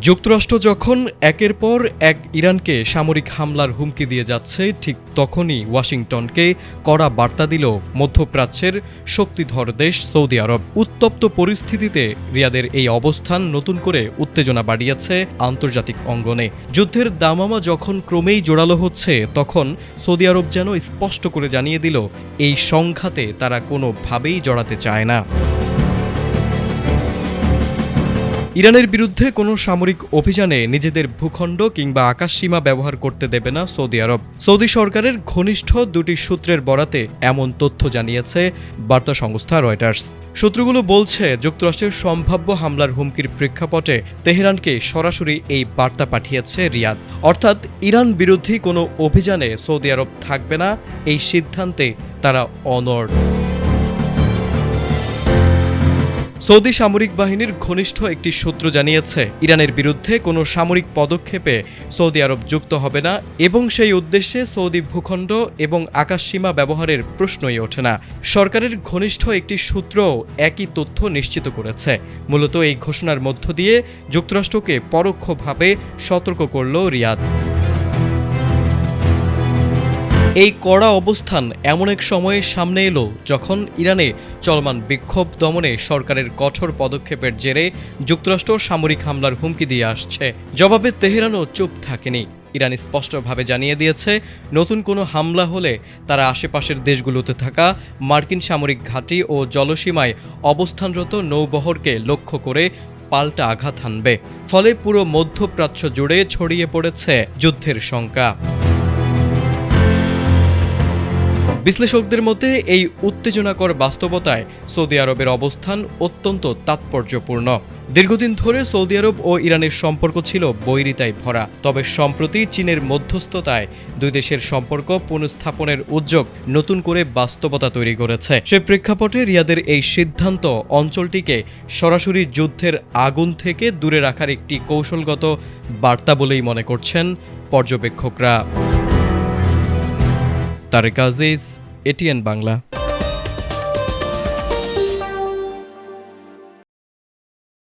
যুক্তরাষ্ট্র যখন একের পর এক ইরানকে সামরিক হামলার হুমকি দিয়ে যাচ্ছে, ঠিক তখনই ওয়াশিংটনকে কড়া বার্তা দিল মধ্যপ্রাচ্যের শক্তিধর দেশ সৌদি আরব। উত্তপ্ত পরিস্থিতিতে রিয়াদের এই অবস্থান নতুন করে উত্তেজনা বাড়িয়েছে আন্তর্জাতিক অঙ্গনে। যুদ্ধের দামামা যখন ক্রমেই জোরালো হচ্ছে, তখন সৌদি আরব যেন স্পষ্ট করে জানিয়ে দিল এই সংঘাতে তারা কোনোভাবেই জড়াতে চায় না। ইরানের বিরুদ্ধে কোনো সামরিক অভিযানে নিজেদের ভূখণ্ড কিংবা আকাশসীমা ব্যবহার করতে দেবে না সৌদি আরব। সৌদি সরকারের ঘনিষ্ঠ দুটি সূত্রের বরাতে এমন তথ্য জানিয়েছে বার্তা সংস্থা রয়টার্স। সূত্রগুলো বলছে, যুক্তরাষ্ট্রের সম্ভাব্য হামলার হুমকির প্রেক্ষাপটে তেহরানকে সরাসরি এই বার্তা পাঠিয়েছে রিয়াদ। অর্থাৎ ইরান বিরোধী কোনো অভিযানে সৌদি আরব থাকবে না, এই সিদ্ধান্তে তারা অনড়। সৌদি সামরিক বাহিনীর ঘনিষ্ঠ একটি সূত্র জানিয়েছে, ইরানের বিরুদ্ধে কোনো সামরিক পদক্ষেপে সৌদি আরব যুক্ত হবে না এবং সেই উদ্দেশ্যে সৌদি ভূখণ্ড এবং আকাশসীমা ব্যবহারের প্রশ্নই ওঠে না। সরকারের ঘনিষ্ঠ একটি সূত্র একই তথ্য নিশ্চিত করেছে। মূলত এই ঘোষণার মধ্য দিয়ে যুক্তরাষ্ট্রকে পরোক্ষভাবে সতর্ক করল রিয়াদ। এই কড়া অবস্থান এমন এক সময়ে সামনে এলো যখন ইরানে চলমান বিক্ষোভ দমনে সরকারের কঠোর পদক্ষেপের জেরে যুক্তরাষ্ট্র সামরিক হামলার হুমকি দিয়ে আসছে। জবাবে তেহরানও চুপ থাকেনি। ইরান স্পষ্টভাবে জানিয়ে দিয়েছে, নতুন কোনো হামলা হলে তারা আশেপাশের দেশগুলোতে থাকা মার্কিন সামরিক ঘাঁটি ও জলসীমায় অবস্থানরত নৌবহরকে লক্ষ্য করে পাল্টা আঘাত হানবে। ফলে পুরো মধ্যপ্রাচ্য জুড়ে ছড়িয়ে পড়েছে যুদ্ধের শঙ্কা। বিশ্লেষকদের মতে এই উত্তেজনাকর বাস্তবতায় সৌদি আরবের অবস্থান অত্যন্ত তাৎপর্যপূর্ণ। দীর্ঘদিন ধরে সৌদি আরব ও ইরানের সম্পর্ক ছিল বৈরিতায় ভরা। তবে সম্প্রতি চীনের মধ্যস্থতায় দুই দেশের সম্পর্ক পুনঃস্থাপনের উদ্যোগ নতুন করে বাস্তবতা তৈরি করেছে। সে প্রেক্ষাপটে রিয়াদের এই সিদ্ধান্ত অঞ্চলটিকে সরাসরি যুদ্ধের আগুন থেকে দূরে রাখার একটি কৌশলগত বার্তা বলেই মনে করছেন পর্যবেক্ষকরা। তারেক আজিজ, এটিএন বাংলা।